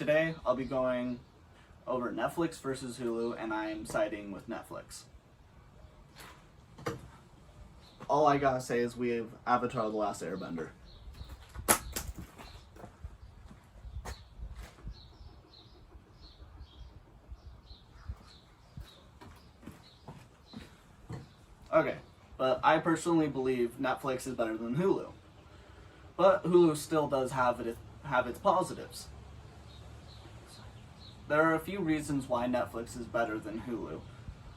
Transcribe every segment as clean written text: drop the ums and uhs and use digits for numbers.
Today, I'll be going over Netflix versus Hulu, and I'm siding with Netflix. All I gotta say is we have Avatar: The Last Airbender. Okay, but I personally believe Netflix is better than Hulu. But Hulu still does have its positives. There are a few reasons why Netflix is better than Hulu.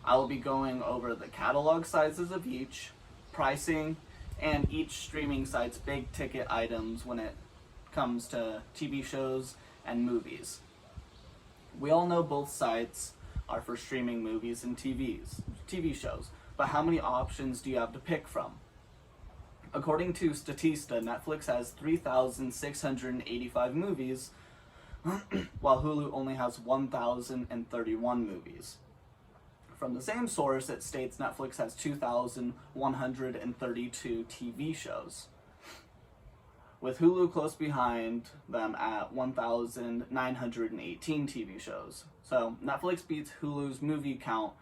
I will be going over the catalog sizes of each, pricing, and each streaming site's big ticket items when it comes to TV shows and movies. We all know both sites are for streaming movies and TV shows, but how many options do you have to pick from? According to Statista, Netflix has 3,685 movies, while Hulu only has 1,031 movies. From the same source, it states Netflix has 2,132 TV shows, with Hulu close behind them at 1,918 TV shows. So Netflix beats Hulu's movie count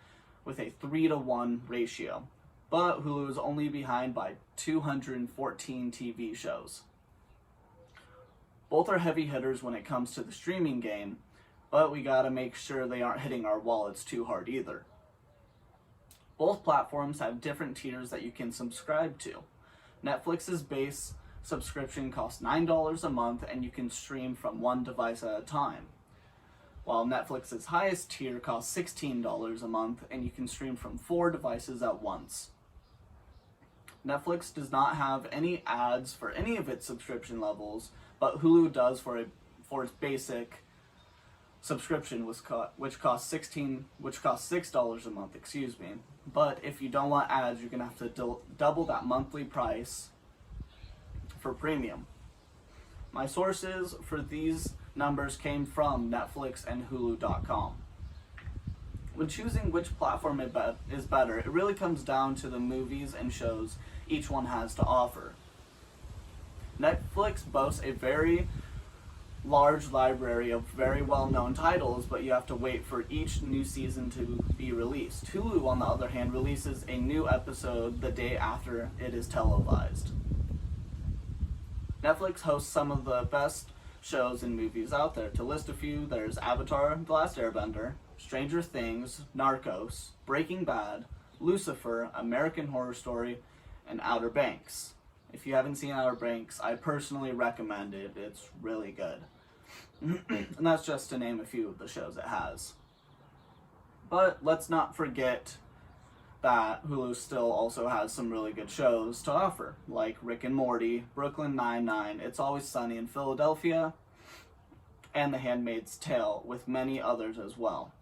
with a 3-to-1 ratio, but Hulu is only behind by 214 TV shows. Both are heavy hitters when it comes to the streaming game, but we gotta make sure they aren't hitting our wallets too hard either. Both platforms have different tiers that you can subscribe to. Netflix's base subscription costs $9 a month and you can stream from one device at a time, while Netflix's highest tier costs $16 a month and you can stream from 4 devices at once. Netflix does not have any ads for any of its subscription levels, but Hulu does for its basic subscription, which costs $6 a month. But if you don't want ads, you're gonna have to double that monthly price for premium. My sources for these numbers came from Netflix and Hulu.com. When choosing which platform is better, it really comes down to the movies and shows each one has to offer. Netflix boasts a very large library of very well-known titles, but you have to wait for each new season to be released. Hulu, on the other hand, releases a new episode the day after it is televised. Netflix hosts some of the best shows and movies out there. To list a few, there's Avatar: The Last Airbender, Stranger Things, Narcos, Breaking Bad, Lucifer, American Horror Story, and Outer Banks. If you haven't seen Outer Banks, I personally recommend it. It's really good. And that's just to name a few of the shows it has. But let's not forget that Hulu still also has some really good shows to offer, like Rick and Morty, Brooklyn Nine-Nine, It's Always Sunny in Philadelphia, and The Handmaid's Tale, with many others as well.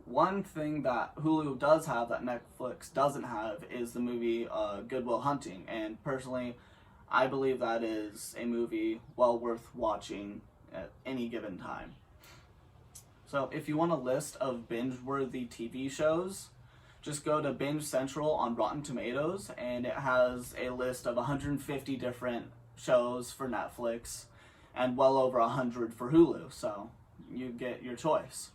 One thing that Hulu does have that Netflix doesn't have is the movie Good Will Hunting, and personally, I believe that is a movie well worth watching at any given time. So if you want a list of binge-worthy TV shows, just go to Binge Central on Rotten Tomatoes, and it has a list of 150 different shows for Netflix and well over 100 for Hulu, so you get your choice.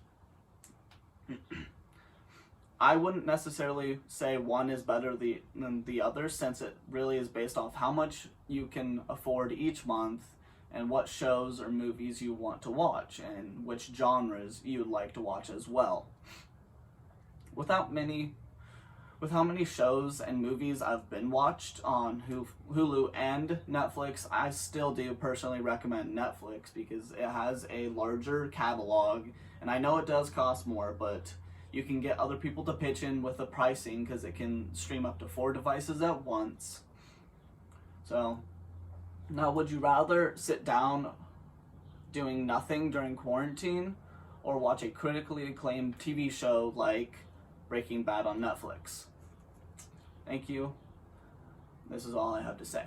I wouldn't necessarily say one is better than the other, since it really is based off how much you can afford each month and what shows or movies you want to watch and which genres you would like to watch as well. With how many shows and movies I've been watched on Hulu and Netflix, I still do personally recommend Netflix because it has a larger catalog, and I know it does cost more, but you can get other people to pitch in with the pricing because it can stream up to 4 devices at once. So, now would you rather sit down doing nothing during quarantine or watch a critically acclaimed TV show like Breaking Bad on Netflix? Thank you. This is all I have to say.